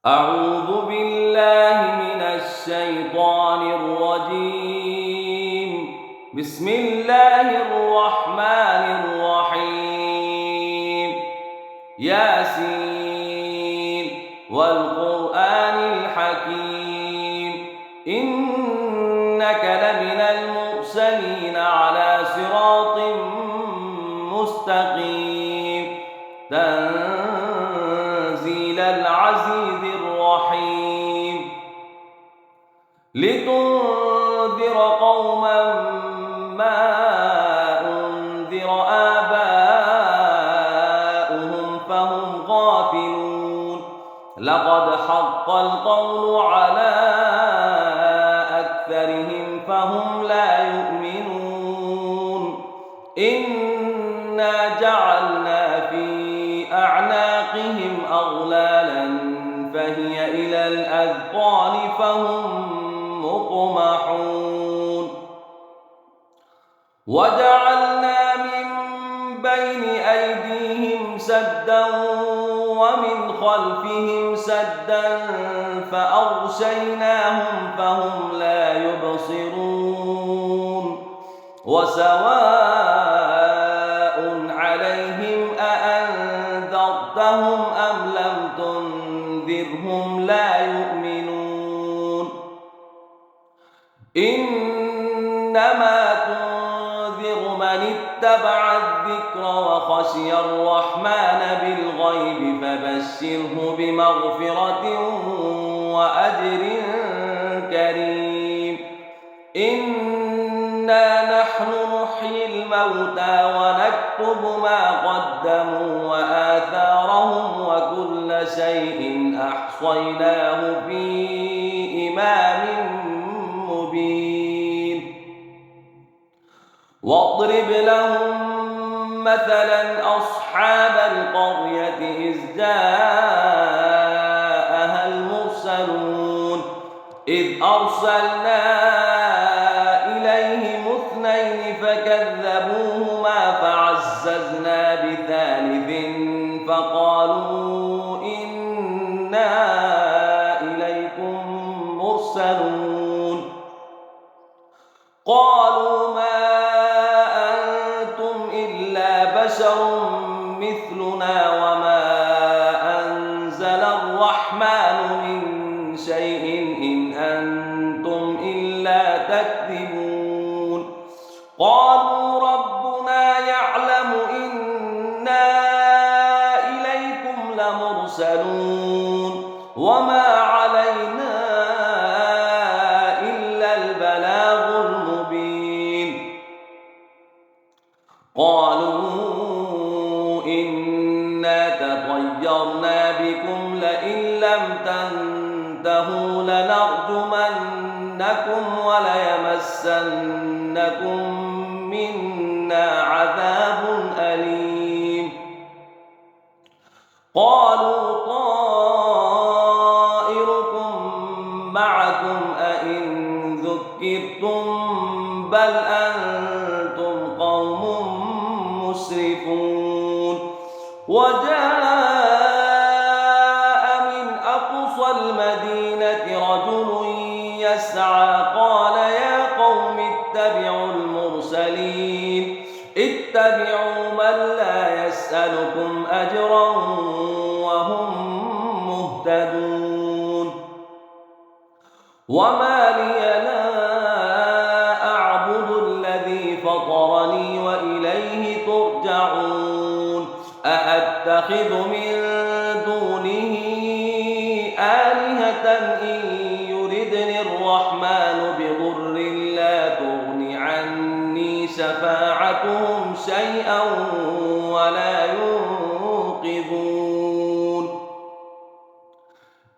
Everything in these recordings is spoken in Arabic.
أعوذ بالله من الشيطان الرجيم. بسم الله الرحمن الرحيم. ياسين والقرآن الحكيم إنك لمن المرسلين على صراط مستقيم تنزيل العزيز الرحيم لتنذر قوما ما أنذر آباؤهم فهم غافلون لقد حق القول على أكثرهم فهم لا يؤمنون إنا جعلنا في أعناقهم أغلالا فهي إلى الأذقان فهم مقمحون وجعلنا من بين أيديهم سدا ومن خلفهم سدا فأغشيناهم فهم لا يبصرون وسواء عليهم أأنذرتهم أم لم تنذرهم لا يؤمنون إنما تنذر من اتبع الذكر وخشي الرحمن بالغيب فبشره بمغفرة وأجر كريم إنا نحن نحيي الموتى ونكتب ما قدموا وآثارهم وكل شيء أحصيناه في إمام مبين واضرب لهم مثلا أصحاب القرية إذ جاءها المرسلون إذ أرسلنا إليهم اثنين فكذبوهما فعززنا بثالث فقالوا إنا إليكم مرسلون قالوا ما أنتم إلا بشر مثلنا وما أنزل الرحمن من شيء إن أنتم إلا تكذبون قالوا ربنا يعلم إنا إليكم لمرسلون وما علينا إلا البلاغ المبين قالوا إنا تطيرنا بكم لئن لم تنتهوا لنرجمنكم وليمسنكم منا عذاب أليم قالوا طائركم معكم أئن ذكرتم بل أنتم قوم مسرفون وجاء من أقصى المدينة رجل يسعى قال يا قوم اتبعوا المرسلين اتبعوا من لا يسألكم أجرا وهم مهتدون وما لي لا أعبد الذي فطرني وإليه ترجعون أأتخذ من دونه آلهة إن يردني الرحمن بضر لا تغن عني شفاعتهم شيئا ولا ينقذون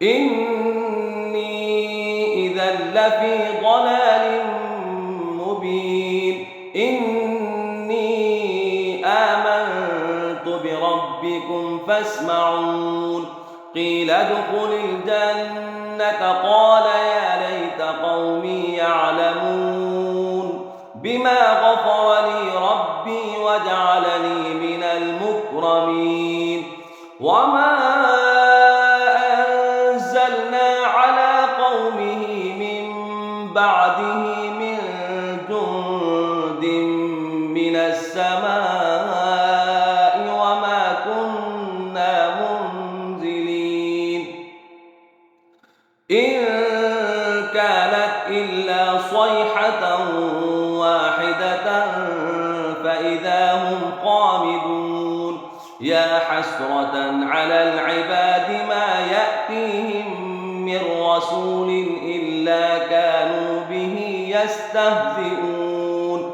إني إذا لفي ضلال مبين إني آمنت بربكم فاسمعون قيل ادخل الجنة قال يا ليت قومي يعلمون بما غفر لي ربي وجعلني من المكرمين وما أنزلنا بعده من جند من السماء وما كنا منزلين إن كانت إلا صيحة واحدة فإذا هم خامدون يا حسرة على العباد ما يأتيهم من رسول إلا كانوا به يستهزئون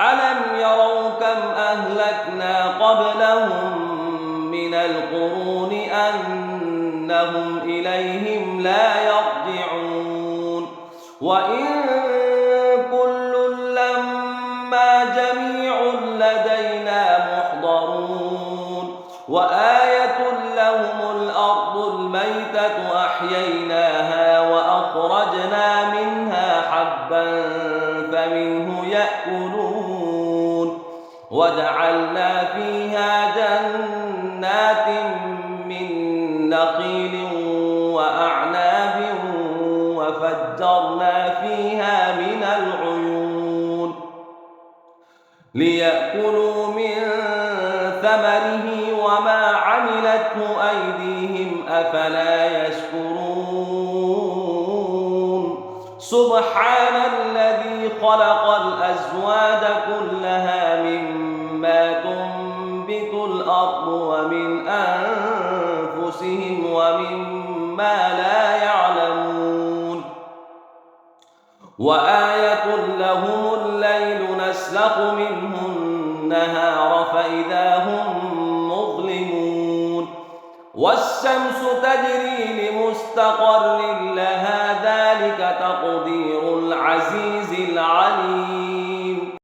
ألم يروا كم أهلكنا قبلهم من القرون أنهم إليهم لا يرجعون وإن كل لما جميع لدينا محضرون وآية لهم الأرض الميتة أحييناها وأخرجنا منها حبا فمنه يأكلون وجعلنا فيها جنات من نخيل وأعناب وفجرنا فيها من العيون ليأكلوا من ثمره وما عملته أيديهم أفلا يشكرون سبحان الذي خلق الأزواج كلها مما تنبت الأرض ومن أنفسهم ومما لا يعلمون وآية لهم الليل نسلخ منه النهار فإذا هم مظلمون والشمس تجري لمستقر لها ذلك تقدير